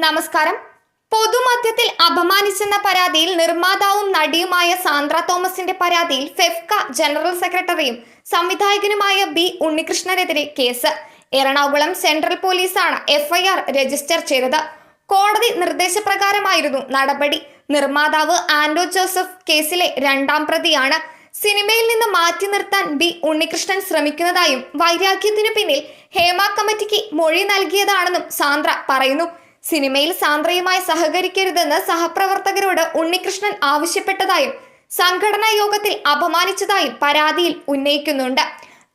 നമസ്കാരം. പൊതുമധ്യത്തിൽ അപമാനിച്ചെന്ന പരാതിയിൽ നിർമ്മാതാവും നടിയുമായ സാന്ദ്ര തോമസിന്റെ പരാതിയിൽ ഫെഫ്ക ജനറൽ സെക്രട്ടറിയും സംവിധായകനുമായ ബി ഉണ്ണികൃഷ്ണനെതിരെ കേസ്. എറണാകുളം സെൻട്രൽ പോലീസാണ് എഫ്ഐആർ രജിസ്റ്റർ ചെയ്തത്. കോടതി നിർദ്ദേശപ്രകാരമായിരുന്നു നടപടി. നിർമ്മാതാവ് ആൻഡോ ജോസഫ് കേസിലെ രണ്ടാം പ്രതിയാണ്. സിനിമയിൽ നിന്ന് മാറ്റി നിർത്താൻ ബി ഉണ്ണികൃഷ്ണൻ ശ്രമിക്കുന്നതായും വൈരാഗ്യത്തിനു പിന്നിൽ ഹേമ കമ്മിറ്റിക്ക് മൊഴി നൽകിയതാണെന്നും സാന്ദ്ര പറയുന്നു. സിനിമയിൽ സാന്ദ്രയുമായി സഹകരിക്കരുതെന്ന് സഹപ്രവർത്തകരോട് ഉണ്ണികൃഷ്ണൻ ആവശ്യപ്പെട്ടതായും സംഘടനാ യോഗത്തിൽ അപമാനിച്ചതായും പരാതിയിൽ ഉന്നയിക്കുന്നുണ്ട്.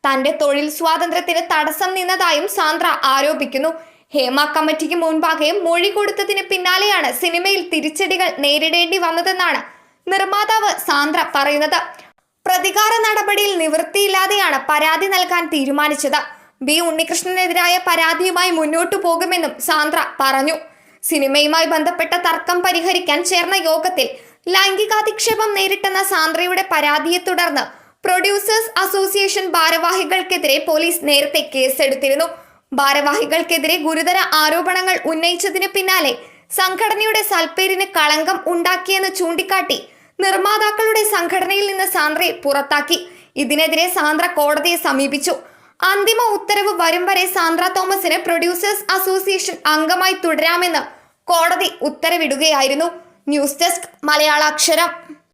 തന്റെ തൊഴിൽ സ്വാതന്ത്ര്യത്തിന് തടസ്സം നിന്നതായും സാന്ദ്ര ആരോപിക്കുന്നു. ഹേമ കമ്മിറ്റിക്ക് മുൻപാകെ മൊഴി കൊടുത്തതിന് പിന്നാലെയാണ് സിനിമയിൽ തിരിച്ചടികൾ നേരിടേണ്ടി വന്നതെന്നാണ് നിർമ്മാതാവ് സാന്ദ്ര പറയുന്നത്. പ്രതികാര നടപടിയിൽ നിവൃത്തിയില്ലാതെയാണ് പരാതി നൽകാൻ തീരുമാനിച്ചത്. ബി ഉണ്ണികൃഷ്ണനെതിരായ പരാതിയുമായി മുന്നോട്ടു പോകുമെന്നും സാന്ദ്ര പറഞ്ഞു. സിനിമയുമായി ബന്ധപ്പെട്ട തർക്കം പരിഹരിക്കാൻ ചേർന്ന യോഗത്തിൽ ലൈംഗികാധിക്ഷേപം നേരിട്ടെന്ന സാന്ദ്രയുടെ പരാതിയെ തുടർന്ന് പ്രൊഡ്യൂസേഴ്സ് അസോസിയേഷൻ ഭാരവാഹികൾക്കെതിരെ പോലീസ് നേരത്തെ കേസെടുത്തിരുന്നു. ഭാരവാഹികൾക്കെതിരെ ഗുരുതര ആരോപണങ്ങൾ ഉന്നയിച്ചതിന് പിന്നാലെ സംഘടനയുടെ സൽപ്പേരിന് കളങ്കം ഉണ്ടാക്കിയെന്ന് ചൂണ്ടിക്കാട്ടി നിർമ്മാതാക്കളുടെ സംഘടനയിൽ നിന്ന് സാന്ദ്രയെ പുറത്താക്കി. ഇതിനെതിരെ സാന്ദ്ര കോടതിയെ സമീപിച്ചു. അന്തിമ ഉത്തരവ് വരും വരെ സാന്ദ്ര തോമസിന് പ്രൊഡ്യൂസേഴ്സ് അസോസിയേഷൻ അംഗമായി തുടരാമെന്ന് കോടതി ഉത്തരവിടുകയായിരുന്നു. News desk മലയാളാക്ഷരം.